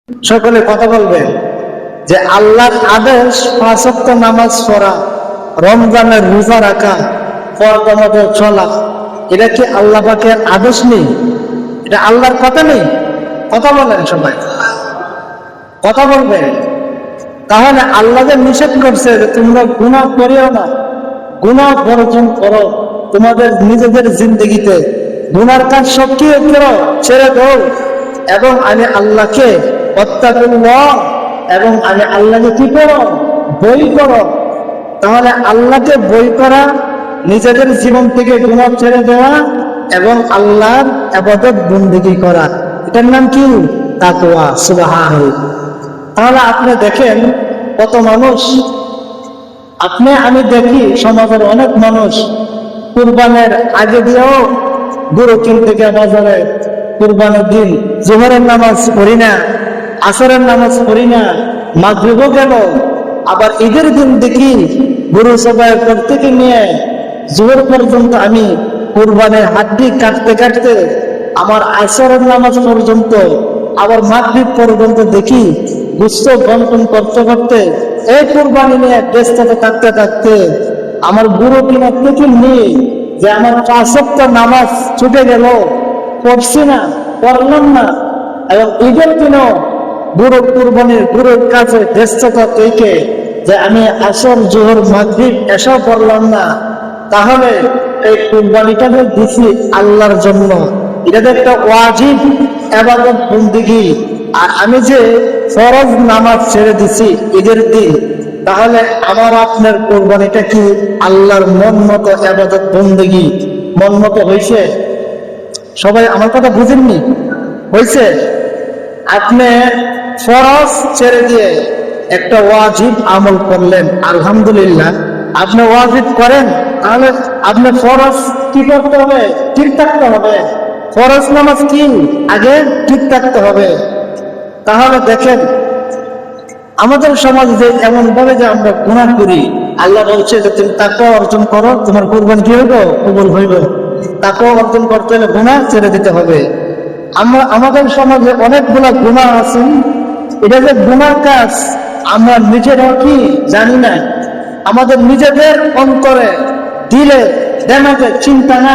সকলে কথা বলবেন যে আল্লাহর আদেশ 5 ওয়াক্ত নামাজ পড়া, রমজানের রোজা রাখা, পর্দা মতো চলা, এটা কি আল্লাহ পাকের আদেশ নেই? এটা আল্লাহর কথা নেই? কথা বলেন সবাই, কথা বলবেন। তাহলে আল্লাহ যে নিষেধ করছে যে তোমরা গুনাহ করিও না, গুনাহ বর্জন করো, তোমাদের নিজেদের জিন্দগিতে গুনার কাজ সব কি করো, ছেড়ে দাও, এবং আমি আল্লাহকে ওয়াত্তাকুল্লাহ, এবং আমি আল্লাহকে কি করো, বই করো। তাহলে আল্লাহকে বই করা, নিজেদের জীবন থেকে গুনাহ ছেড়ে দেওয়া এবং আল্লাহর ইবাদত বন্দেগী করা, এটার নাম কি? তাকওয়া। সুবহানাল্লাহ। তাহলে আপনি দেখেন কত মানুষ, আমি দেখি সমাজের অনেক মানুষ কুরবানের আগে দিয়েও গরু কিনতে গিয়ে বাজারে, কুরবানের দিন জোহরের নামাজ পড়ি না, আসরের নামাজ পড়ি না, মাগরিবও গেল, আবার ঈদের দিন দেখি গরু জবাই করতে নিয়ে জোহর পর্যন্ত আমি কুরবানের হাড্ডি কাটতে কাটতে আমার আসরের নামাজ পর্যন্ত, আবার মাগরিব পর্যন্ত দেখি গোশত বন্টন করতে করতে, এই কুরবানি নিয়ে ব্যস্ত থাকতে থাকতে আমার গরু কিনা থেকে নিয়ে যে আমার 5 ওয়াক্ত নামাজ ছুটে গেল, পড়ছি না, পড়লাম না, এবং ঈদের দিনও গরু কুরবানির গরুর কাছে ব্যস্ততা থেকে যে আমি আসর জোহর মাগরিব এসব পড়লাম না। তাহলে এই কুরবানিটা যে দিছি আল্লাহর জন্য, এটা তো একটা ওয়াজিব ইবাদত বন্দেগী, আর আমি যে ফরজ নামাজ ছেড়ে দিছি ঈদের দিন, তাহলে আমার আপনার কুরবানিটা কি আল্লাহর মন মতো ইবাদত বন্দেগী, মন মতো হয়েছে? সবাই আমার কথা বুঝেননি? হয়েছে? আপনি ফরজ ছেড়ে দিয়ে একটা ওয়াজিব আমল করলেন, আলহামদুলিল্লাহ। আপনি ওয়াজিব করেন, তাহলে আপনি ফরজ কি করতে হবে? ঠিক থাকতে হবে। ফরজ নামাজ কি আগে ঠিক থাকতে হবে। তাহলে দেখেন আমাদের সমাজে যে এমন ভাবে যে আমরা গুনাহ করি, আল্লাহ বলছে যে তুমি তাকওয়া অর্জন করো, তোমার কুরবানি কি হইব? কবুল হইব। তাকওয়া অর্জন করতে হলে গুনাহ ছেড়ে দিতে হবে। আমাদের সমাজে অনেকগুলা গুনাহ আছে, এটা যে গুনাহ কাজ আমরা নিজেরাও কি জানি না, আমাদের নিজেদের অন্তরে, দিলে, দেমাগে চিন্তা না